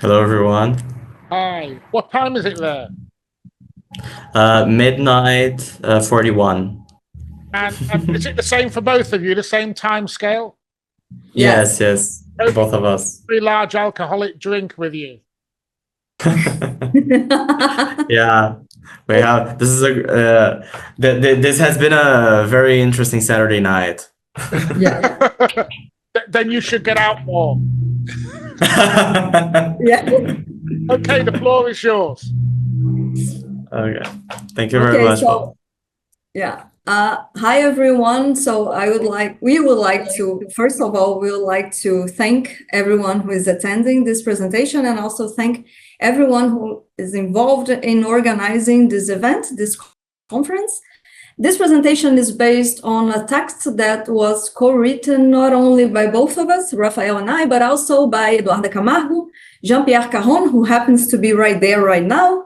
Hello, everyone. Hi. What time is it there? Midnight 41. And is it the same for both of you, the same time scale? Yes, yes, Hope you both got of a us. very large alcoholic drink with you. Yeah, we Oh, have. This is this has been a very interesting Saturday night. Yeah. then you should get out more. Yeah. Okay, the floor is yours. Okay, thank you very Okay, much, Paul. so yeah. Hi everyone. So we would like to, first of all, we would like to thank everyone who is attending this presentation and also thank everyone who is involved in organizing this event, this conference. This presentation is based on a text that was co-written not only by both of us, Rafael and I, but also by Eduardo Camargo, Jean-Pierre Caron, who happens to be right there right now,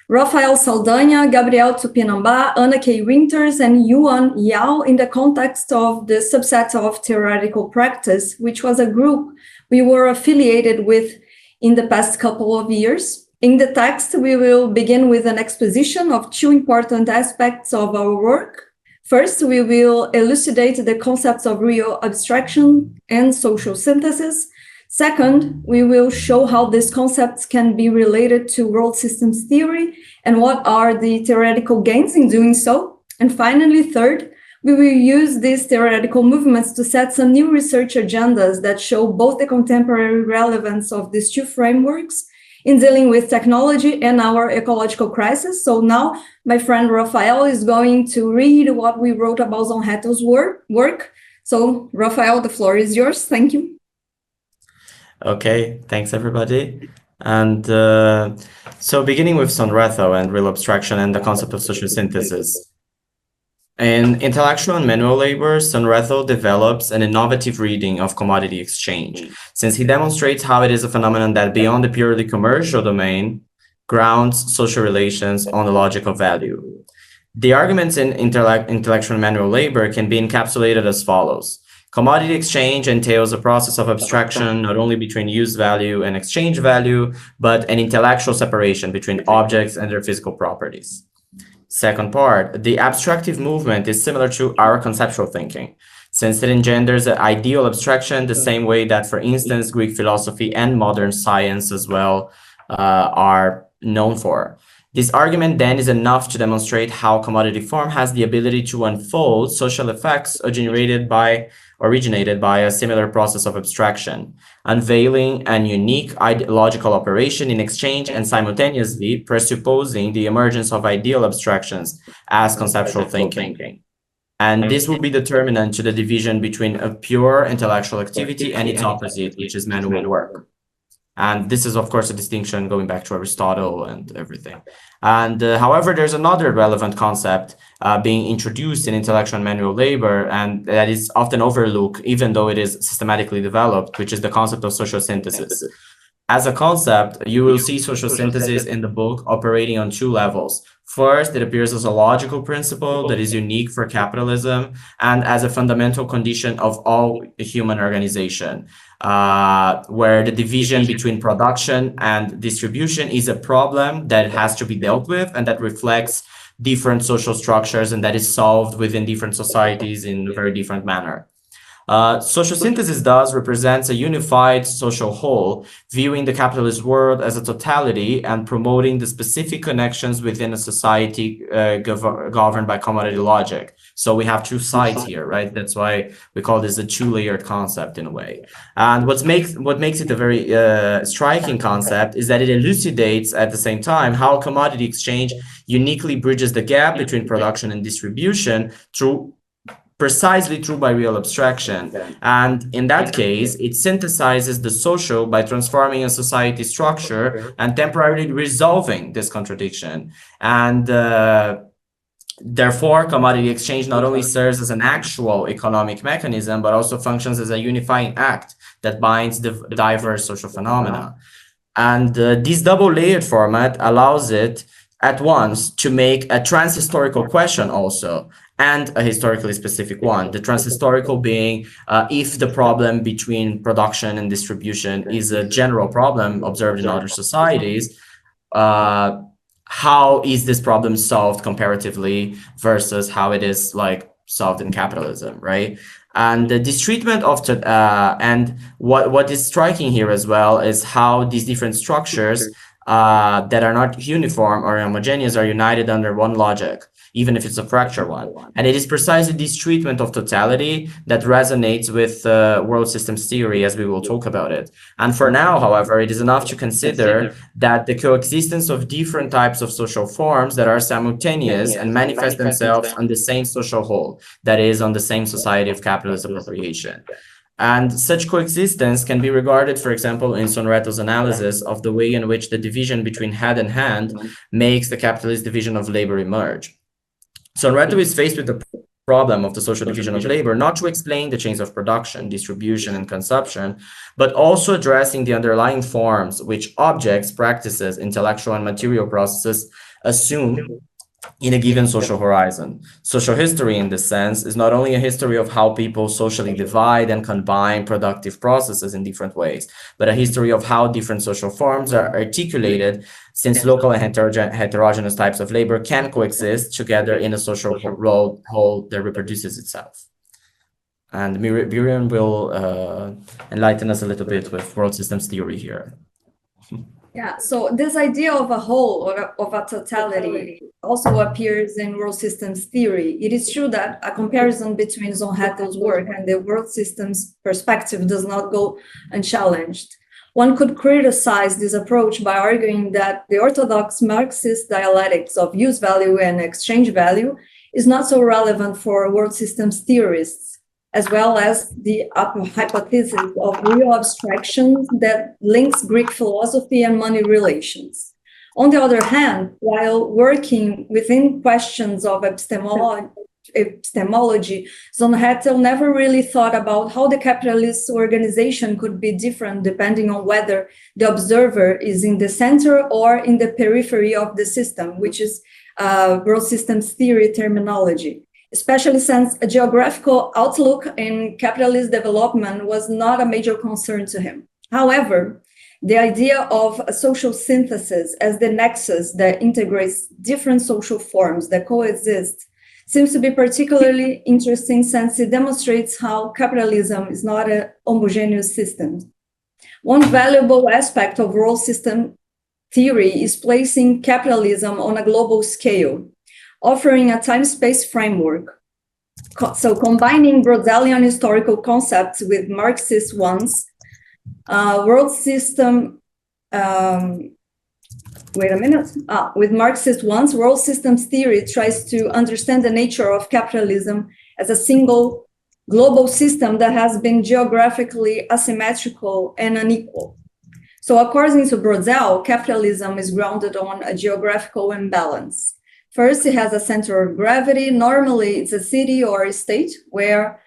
Rafael Saldanha, Gabriel Tupinambá, Anna K. Winters, and Yuan Yao in the context of the subset of theoretical practice, which was a group we were affiliated with in the past couple of years. In the text, we will begin with an exposition of two important aspects of our work. First, we will elucidate the concepts of real abstraction and social synthesis. Second, we will show how these concepts can be related to world systems theory and what are the theoretical gains in doing so. And finally, third, we will use these theoretical movements to set some new research agendas that show both the contemporary relevance of these two frameworks in dealing with technology and our ecological crisis. So now my friend Rafael is going to read what we wrote about Zonretto's work. So Rafael, the floor is yours. Thank you. Okay, thanks everybody. And so beginning with Zonretto and real abstraction and the concept of social synthesis. In intellectual and manual labor, Zonretto develops an innovative reading of commodity exchange, since he demonstrates how it is a phenomenon that beyond the purely commercial domain grounds social relations on the logic of value. The arguments in intellectual and manual labor can be encapsulated as follows. Commodity exchange entails a process of abstraction not only between use value and exchange value, but an intellectual separation between objects and their physical properties. Second part, the abstractive movement is similar to our conceptual thinking, since it engenders an ideal abstraction the same way that, for instance, Greek philosophy and modern science as well are known for. This argument then is enough to demonstrate how commodity form has the ability to unfold social effects originated by a similar process of abstraction, unveiling an unique ideological operation in exchange and simultaneously presupposing the emergence of ideal abstractions as conceptual thinking. And this will be determinant to the division between a pure intellectual activity and its opposite, which is manual work. And this is, of course, a distinction going back to Aristotle and everything. And however, there's another relevant concept being introduced in intellectual and manual labor, and that is often overlooked, even though it is systematically developed, which is the concept of social synthesis. As a concept, you will see social synthesis in the book operating on two levels. First, it appears as a logical principle that is unique for capitalism and as a fundamental condition of all human organization, where the division between production and distribution is a problem that has to be dealt with and that reflects different social structures and that is solved within different societies in a very different manner. Social synthesis thus represents a unified social whole, viewing the capitalist world as a totality and promoting the specific connections within a society governed by commodity logic. So we have two sides here, right? That's why we call this a two-layered concept in a way. And what makes it a very striking concept is that it elucidates at the same time how commodity exchange uniquely bridges the gap between production and distribution precisely through by real abstraction. And in that case, it synthesizes the social by transforming a society structure and temporarily resolving this contradiction. And therefore, commodity exchange not only serves as an actual economic mechanism, but also functions as a unifying act that binds the diverse social phenomena. And this double-layered format allows it at once to make a transhistorical question also, and a historically specific one. The transhistorical being if the problem between production and distribution is a general problem observed in other societies, how is this problem solved comparatively versus how it is like solved in capitalism, right? And this treatment of and what is striking here as well is how these different structures that are not uniform or homogeneous are united under one logic, even if it's a fractured one. And it is precisely this treatment of totality that resonates with world systems theory, as we will talk about it. And for now, however, it is enough to consider that the coexistence of different types of social forms that are simultaneous and manifest themselves on the same social whole, that is, on the same society of capitalist appropriation. And such coexistence can be regarded, for example, in Sonretto's analysis of the way in which the division between head and hand makes the capitalist division of labor emerge. Sonretto is faced with the problem of the social division of labor, not to explain the chains of production, distribution, and consumption, but also addressing the underlying forms which objects, practices, intellectual and material processes assume in a given social horizon. Social history, in this sense, is not only a history of how people socially divide and combine productive processes in different ways, but a history of how different social forms are articulated, since local and heterogeneous types of labor can coexist together in a social whole that reproduces itself. And Mirian will enlighten us a little bit with world systems theory here. Yeah, so this idea of a whole or of a totality also appears in world systems theory. It is true that a comparison between Sonretto's work and the world systems perspective does not go unchallenged. One could criticize this approach by arguing that the orthodox Marxist dialectics of use value and exchange value is not so relevant for world systems theorists, as well as the hypothesis of real abstraction that links Greek philosophy and money relations. On the other hand, while working within questions of epistemology, Sonretto never really thought about how the capitalist organization could be different depending on whether the observer is in the center or in the periphery of the system, which is world systems theory terminology, especially since a geographical outlook in capitalist development was not a major concern to him. However, the idea of a social synthesis as the nexus that integrates different social forms that coexist seems to be particularly interesting since it demonstrates how capitalism is not a homogeneous system. One valuable aspect of world system theory is placing capitalism on a global scale, offering a time-space framework. So combining Brodelian historical concepts with Marxist ones, with Marxist ones, world systems theory tries to understand the nature of capitalism as a single global system that has been geographically asymmetrical and unequal. So according to Brodel, capitalism is grounded on a geographical imbalance. First, it has a center of gravity. Normally, it's a city or a state where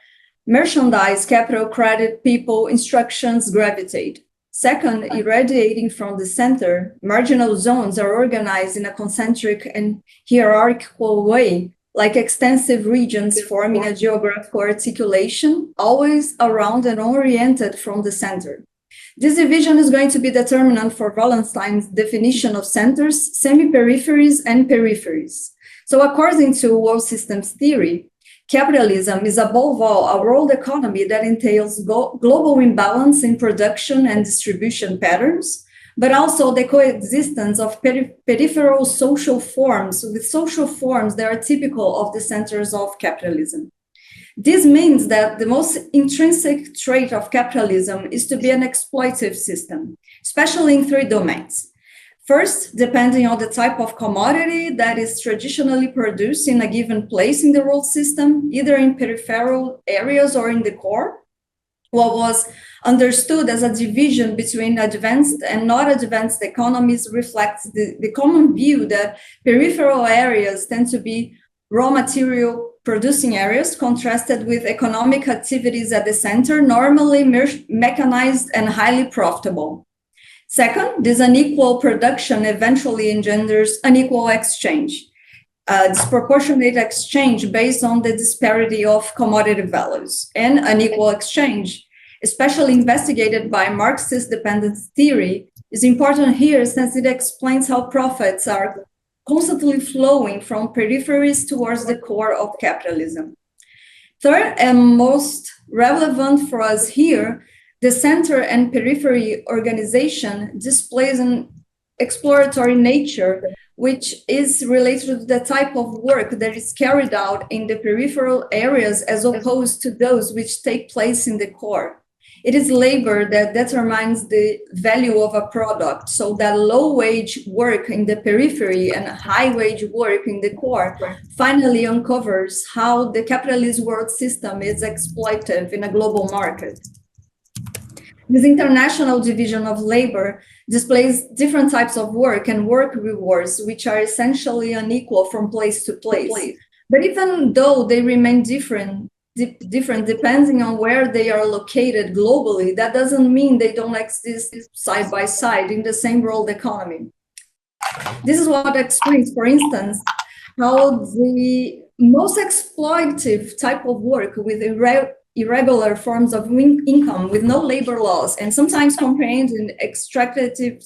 merchandise, capital, credit, people, instructions gravitate. Second, irradiating from the center, marginal zones are organized in a concentric and hierarchical way, like extensive regions forming a geographical articulation, always around and oriented from the center. This division is going to be determinant for Wallenstein's definition of centers, semi-peripheries, and peripheries. So according to world systems theory, capitalism is above all a world economy that entails global imbalance in production and distribution patterns, but also the coexistence of peripheral social forms with social forms that are typical of the centers of capitalism. This means that the most intrinsic trait of capitalism is to be an exploitive system, especially in three domains. First, depending on the type of commodity that is traditionally produced in a given place in the world system, either in peripheral areas or in the core, what was understood as a division between advanced and not advanced economies reflects the common view that peripheral areas tend to be raw material producing areas contrasted with economic activities at the center, normally mechanized and highly profitable. Second, this unequal production eventually engenders unequal exchange. disproportionate exchange based on the disparity of commodity values, and unequal exchange, especially investigated by Marxist dependence theory, is important here since it explains how profits are constantly flowing from peripheries towards the core of capitalism. Third, and most relevant for us here, the center and periphery organization displays an exploratory nature, which is related to the type of work that is carried out in the peripheral areas as opposed to those which take place in the core. It is labor that determines the value of a product, so that low-wage work in the periphery and high-wage work in the core finally uncovers how the capitalist world system is exploitive in a global market. This international division of labor displays different types of work and work rewards, which are essentially unequal from place to place. But even though they remain different depending on where they are located globally, that doesn't mean they don't exist side by side in the same world economy. This is what explains, for instance, how the most exploitative type of work with irregular forms of income with no labor laws and sometimes comprehending extractive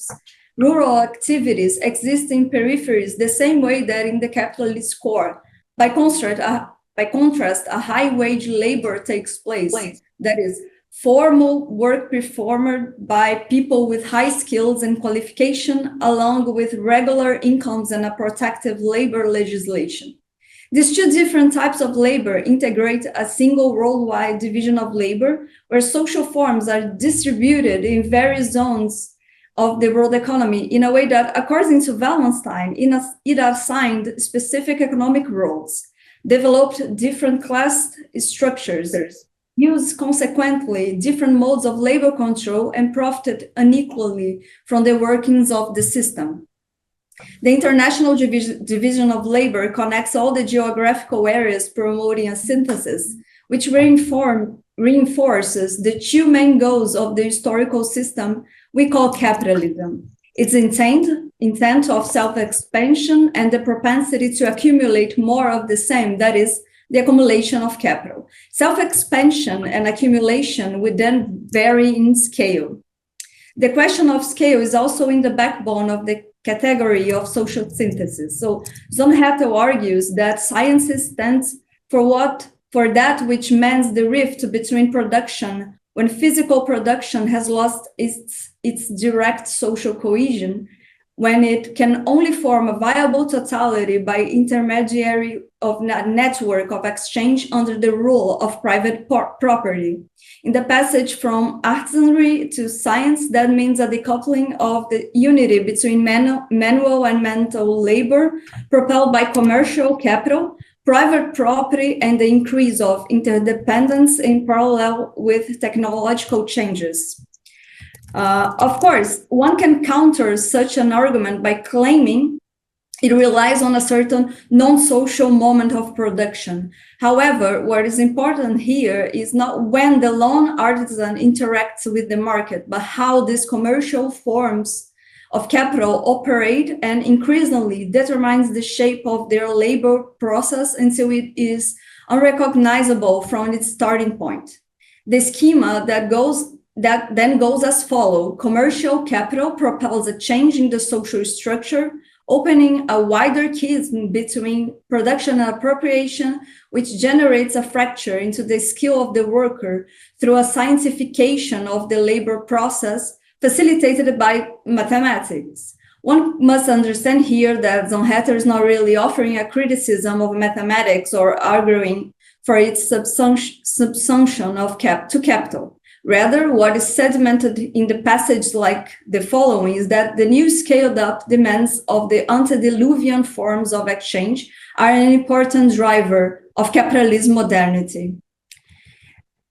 rural activities exist in peripheries the same way that in the capitalist core. By contrast, a high-wage labor takes place, that is, formal work performed by people with high skills and qualification, along with regular incomes and a protective labor legislation. These two different types of labor integrate a single worldwide division of labor, where social forms are distributed in various zones of the world economy in a way that, according to Wallenstein, it assigned specific economic roles, developed different class structures, used consequently different modes of labor control, and profited unequally from the workings of the system. The international division of labor connects all the geographical areas promoting a synthesis, which reinforces the two main goals of the historical system we call capitalism: its intent of self-expansion and the propensity to accumulate more of the same, that is, the accumulation of capital. Self-expansion and accumulation would then vary in scale. The question of scale is also in the backbone of the category of social synthesis. So Zonhetto argues that science stands for that which mends the rift between production when physical production has lost its direct social cohesion, when it can only form a viable totality by intermediary of a network of exchange under the rule of private property. In the passage from artisanry to science, that means a decoupling of the unity between manual and mental labor propelled by commercial capital, private property, and the increase of interdependence in parallel with technological changes. Of course, one can counter such an argument by claiming it relies on a certain non-social moment of production. However, what is important here is not when the lone artisan interacts with the market, but how these commercial forms of capital operate and increasingly determines the shape of their labor process until it is unrecognizable from its starting point. The schema that then goes as follows: commercial capital propels a change in the social structure, opening a wider chasm between production and appropriation, which generates a fracture into the skill of the worker through a scientification of the labor process facilitated by mathematics. One must understand here that Zonhetto is not really offering a criticism of mathematics or arguing for its subsumption to capital. Rather, what is sedimented in the passage like the following is that the new scaled-up demands of the antediluvian forms of exchange are an important driver of capitalism modernity.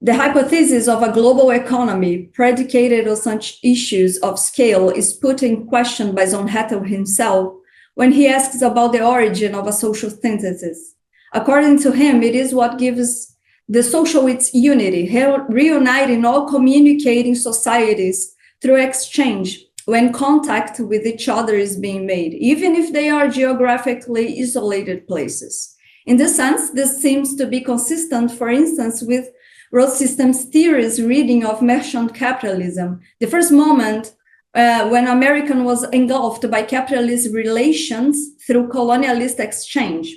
The hypothesis of a global economy predicated on such issues of scale is put in question by Zonhetto himself when he asks about the origin of a social synthesis. According to him, it is what gives the social its unity, reuniting all communicating societies through exchange, when contact with each other is being made, even if they are geographically isolated places. In this sense, this seems to be consistent, for instance, with road systems theory's reading of merchant capitalism. The first moment when America was engulfed by capitalist relations through colonialist exchange.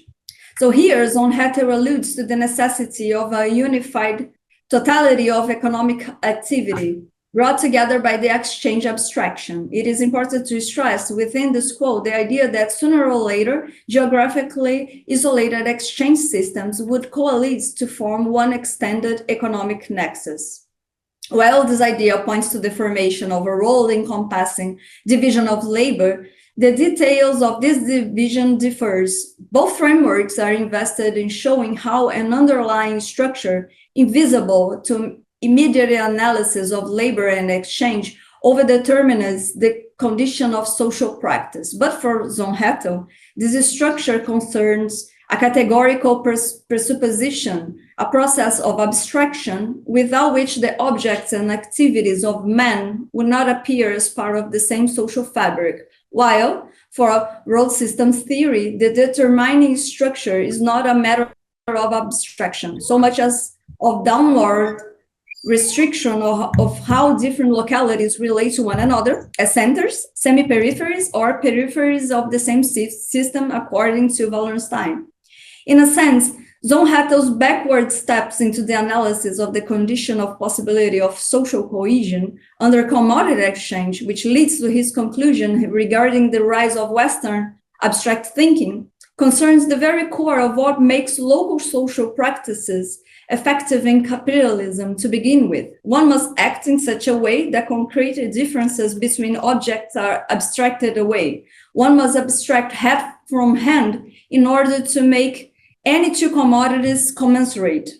So here, Zonhetto alludes to the necessity of a unified totality of economic activity brought together by the exchange abstraction. It is important to stress within this quote the idea that sooner or later, geographically isolated exchange systems would coalesce to form one extended economic nexus. While this idea points to the formation of a role encompassing division of labor, the details of this division differs. Both frameworks are invested in showing how an underlying structure invisible to immediate analysis of labor and exchange overdetermines the condition of social practice. But for Zonhetto, this structure concerns a categorical presupposition, a process of abstraction without which the objects and activities of man would not appear as part of the same social fabric. While for road systems theory, the determining structure is not a matter of abstraction, so much as of downward restriction of how different localities relate to one another as centers, semi-peripheries, or peripheries of the same system, according to Wallenstein. In a sense, Zonhetto's backward steps into the analysis of the condition of possibility of social cohesion under commodity exchange, which leads to his conclusion regarding the rise of Western abstract thinking, concerns the very core of what makes local social practices effective in capitalism to begin with. One must act in such a way that concrete differences between objects are abstracted away. One must abstract head from hand in order to make any two commodities commensurate.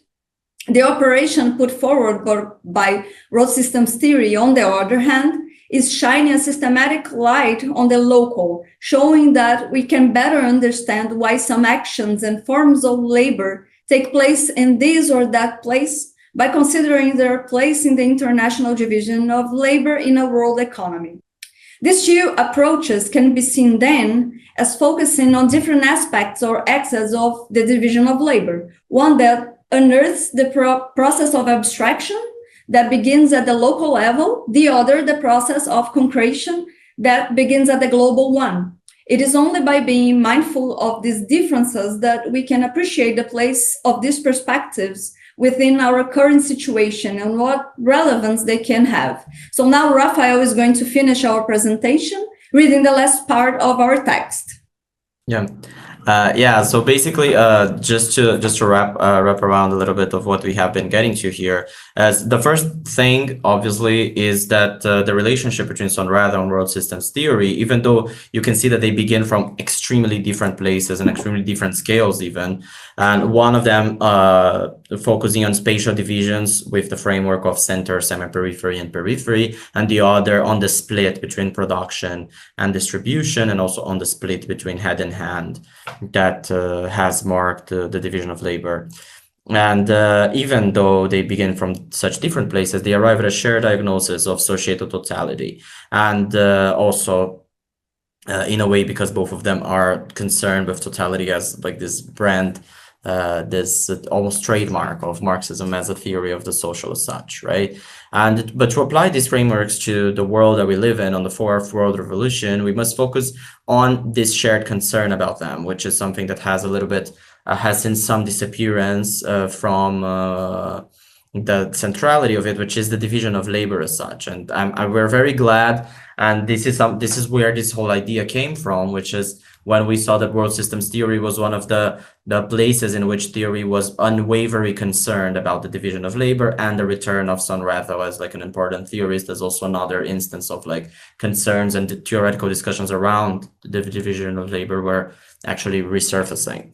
The operation put forward by road systems theory, on the other hand, is shining a systematic light on the local, showing that we can better understand why some actions and forms of labor take place in this or that place by considering their place in the international division of labor in a world economy. These two approaches can be seen then as focusing on different aspects or axes of the division of labor, one that unearths the process of abstraction that begins at the local level, the other the process of concretion that begins at the global one. It is only by being mindful of these differences that we can appreciate the place of these perspectives within our current situation and what relevance they can have. So now Rafael is going to finish our presentation, reading the last part of our text. So basically, just to wrap around a little bit of what we have been getting to here, as the first thing, obviously, is that the relationship between Sonrado and world systems theory, even though you can see that they begin from extremely different places and extremely different scales even, and one of them focusing on spatial divisions with the framework of center, semi-periphery, and periphery, and the other on the split between production and distribution, and also on the split between head and hand that has marked the division of labor. And even though they begin from such different places, they arrive at a shared diagnosis of societal totality. And also, in a way, because both of them are concerned with totality as like this brand, this almost trademark of Marxism as a theory of the social as such, right? But to apply these frameworks to the world that we live in on the fourth world revolution, we must focus on this shared concern about them, which is something that has a little bit, has seen some disappearance from the centrality of it, which is the division of labor as such. And we're very glad, and this is where this whole idea came from, which is when we saw that world systems theory was one of the places in which theory was unwaveringly concerned about the division of labor and the return of Sonrado as like an important theorist. There's also another instance of like concerns and the theoretical discussions around the division of labor were actually resurfacing.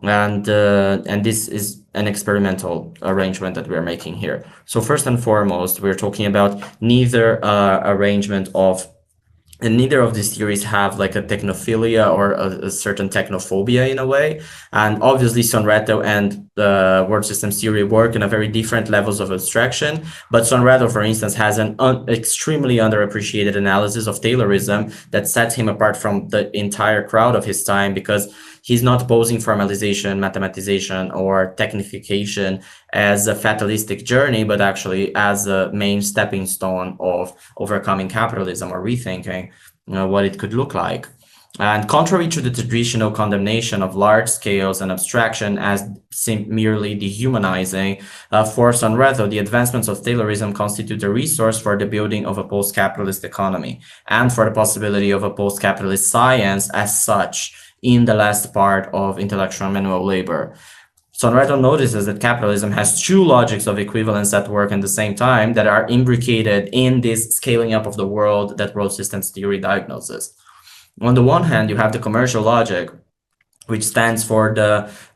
And this is an experimental arrangement that we're making here. So first and foremost, we're talking about neither arrangement of, and neither of these theories have like a technophilia or a certain technophobia in a way. And obviously Sonrado and world systems theory work in a very different levels of abstraction. But Sonredo, for instance, has an extremely underappreciated analysis of Taylorism that sets him apart from the entire crowd of his time, because he's not posing formalization, mathematization, or technification as a fatalistic journey, but actually as a main stepping stone of overcoming capitalism or rethinking what it could look like. And contrary to the traditional condemnation of large scales and abstraction as merely dehumanizing, for Sonredo, the advancements of Taylorism constitute a resource for the building of a post-capitalist economy and for the possibility of a post-capitalist science as such in the last part of intellectual manual labor. Sonredo notices that capitalism has two logics of equivalence at work at the same time that are imbricated in this scaling up of the world that world systems theory diagnoses. On the one hand, you have the commercial logic, which stands for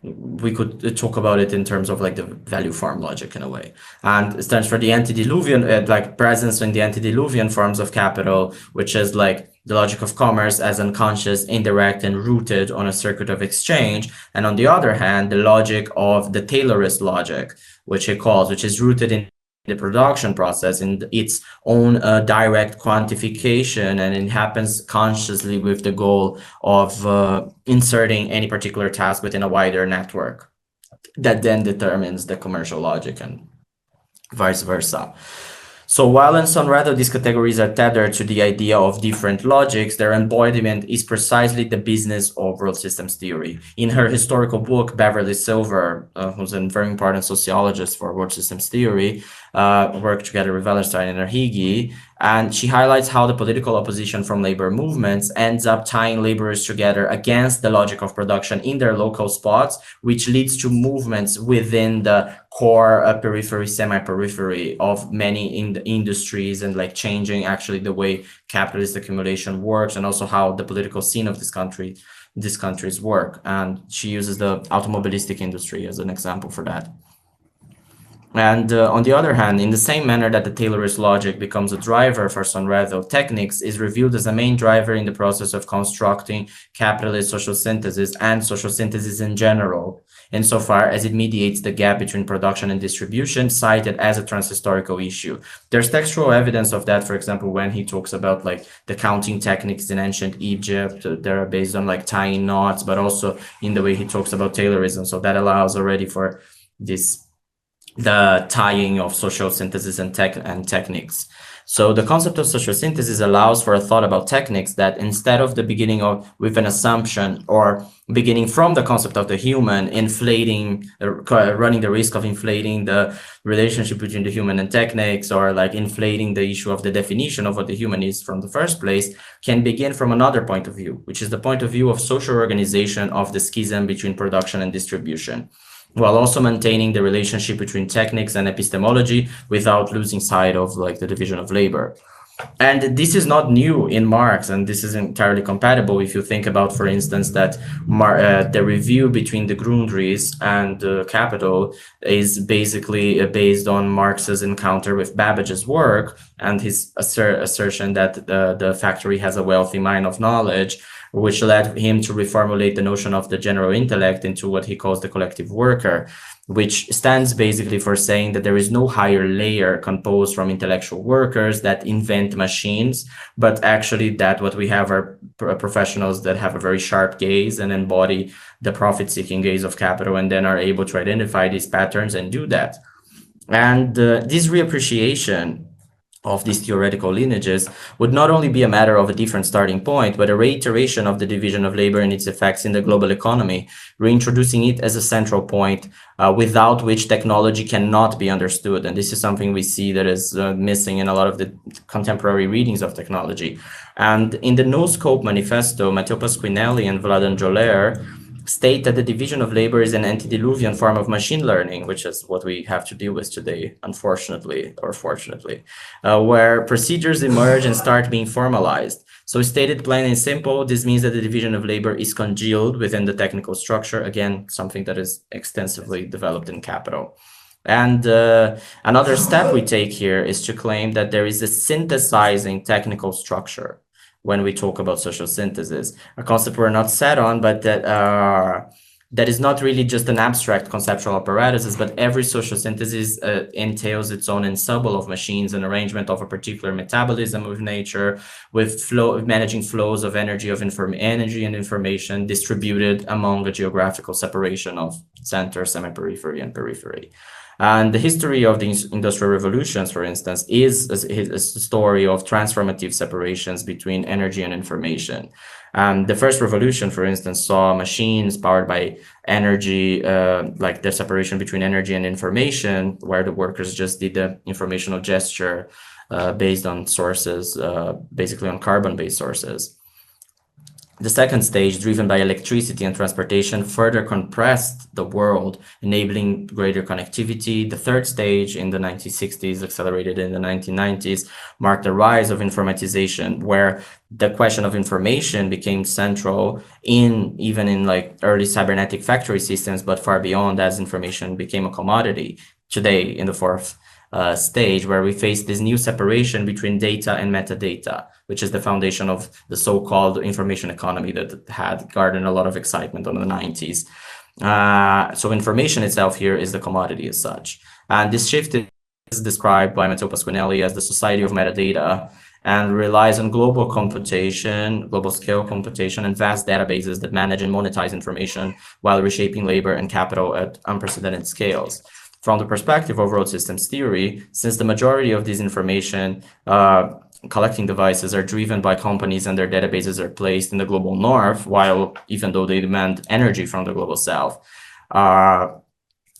we could talk about it in terms of like the value form logic in a way. And it stands for the antediluvian, like presence in the antediluvian forms of capital, which is like the logic of commerce as unconscious, indirect, and rooted on a circuit of exchange. And on the other hand, the logic of the Taylorist logic, which is rooted in the production process in its own direct quantification, and it happens consciously with the goal of inserting any particular task within a wider network that then determines the commercial logic and vice versa. So while in Sonredo these categories are tethered to the idea of different logics, their embodiment is precisely the business of world systems theory. In her historical book, Beverly Silver, who's a very important sociologist for world systems theory, worked together with Wallenstein and Arhigi, and she highlights how the political opposition from labor movements ends up tying laborers together against the logic of production in their local spots, which leads to movements within the core periphery, semi-periphery of many industries, and like changing actually the way capitalist accumulation works, and also how the political scene of these countries work. And she uses the automobilistic industry as an example for that. And on the other hand, in the same manner that the Taylorist logic becomes a driver for Sonredo, techniques is revealed as a main driver in the process of constructing capitalist social synthesis and social synthesis in general, insofar as it mediates the gap between production and distribution, cited as a transhistorical issue. There's textual evidence of that, for example, when he talks about like the counting techniques in ancient Egypt, they're based on like tying knots, but also in the way he talks about Taylorism. So that allows already for the tying of social synthesis and techniques. So the concept of social synthesis allows for a thought about techniques that, instead of the beginning with an assumption or beginning from the concept of the human, running the risk of inflating the relationship between the human and techniques, or like inflating the issue of the definition of what the human is from the first place, can begin from another point of view, which is the point of view of social organization of the schism between production and distribution, while also maintaining the relationship between techniques and epistemology without losing sight of like the division of labor. And this is not new in Marx, and this is entirely compatible if you think about, for instance, that the review between the Grundrisse and Capital is basically based on Marx's encounter with Babbage's work and his assertion that the factory has a wealthy mine of knowledge, which led him to reformulate the notion of the general intellect into what he calls the collective worker, which stands basically for saying that there is no higher layer composed from intellectual workers that invent machines, but actually that what we have are professionals that have a very sharp gaze and embody the profit-seeking gaze of capital, and then are able to identify these patterns and do that. And this reappreciation of these theoretical lineages would not only be a matter of a different starting point, but a reiteration of the division of labor and its effects in the global economy, reintroducing it as a central point without which technology cannot be understood. And this is something we see that is missing in a lot of the contemporary readings of technology. And in the No Scope Manifesto, Matteo Pasquinelli and Vladan Joler state that the division of labor is an antediluvian form of machine learning, which is what we have to deal with today, unfortunately or fortunately, where procedures emerge and start being formalized. So stated plain and simple, this means that the division of labor is congealed within the technical structure, again, something that is extensively developed in Capital. And another step we take here is to claim that there is a synthesizing technical structure when we talk about social synthesis, a concept we're not set on, but that that is not really just an abstract conceptual apparatus, but every social synthesis entails its own ensemble of machines and arrangement of a particular metabolism of nature, with managing flows of energy and information distributed among a geographical separation of center, semi-periphery, and periphery. And the history of the industrial revolutions, for instance, is a story of transformative separations between energy and information. The first revolution, for instance, saw machines powered by energy, like the separation between energy and information, where the workers just did the informational gesture based on sources, basically on carbon-based sources. The second stage, driven by electricity and transportation, further compressed the world, enabling greater connectivity. The third stage, in the 1960s, accelerated in the 1990s, marked the rise of informatization, where the question of information became central even in like early cybernetic factory systems, but far beyond, as information became a commodity. Today, in the fourth stage, where we face this new separation between data and metadata, which is the foundation of the so-called information economy that had garnered a lot of excitement in the 90s. So information itself here is the commodity as such. And this shift is described by Matteo Pasquinelli as the society of metadata, and relies on global computation, global scale computation, and vast databases that manage and monetize information while reshaping labor and capital at unprecedented scales. From the perspective of world systems theory, since the majority of these information collecting devices are driven by companies and their databases are placed in the global north, while even though they demand energy from the global south,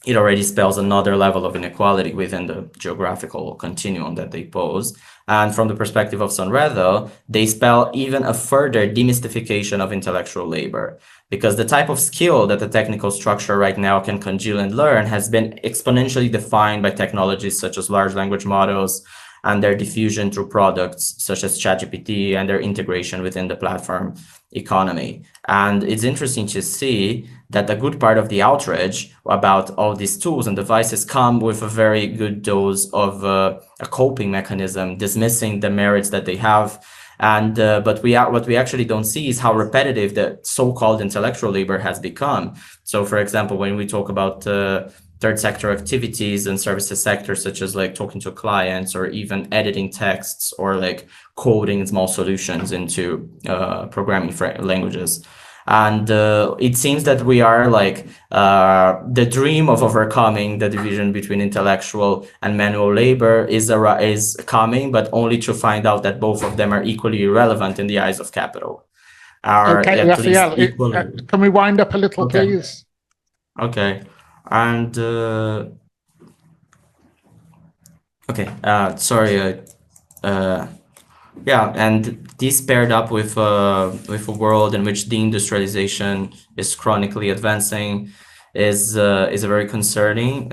it already spells another level of inequality within the geographical continuum that they pose. And from the perspective of Sonredo, they spell even a further demystification of intellectual labor, because the type of skill that the technical structure right now can congeal and learn has been exponentially defined by technologies such as large language models and their diffusion through products such as ChatGPT and their integration within the platform economy. And it's interesting to see that a good part of the outrage about all these tools and devices come with a very good dose of a coping mechanism, dismissing the merits that they have. And but what we actually don't see is how repetitive the so-called intellectual labor has become. So, for example, when we talk about third sector activities and services sectors, such as like talking to clients or even editing texts or like coding small solutions into programming languages. And it seems that we are like the dream of overcoming the division between intellectual and manual labor is coming, but only to find out that both of them are equally irrelevant in the eyes of capital. Okay, Rafael, can we wind up a little, please? Okay. And sorry. Yeah, and this paired up with a world in which deindustrialization is chronically advancing is a very concerning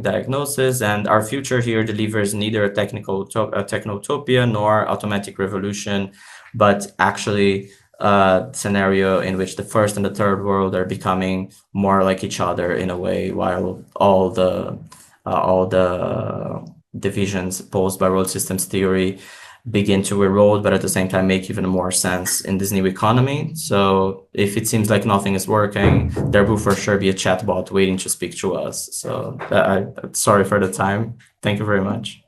diagnosis. And our future here delivers neither a technotopia nor automatic revolution, but actually a scenario in which the first and the third world are becoming more like each other in a way, while all the divisions posed by world systems theory begin to erode, but at the same time make even more sense in this new economy. So if it seems like nothing is working, there will for sure be a chatbot waiting to speak to us. So sorry for the time. Thank you very much.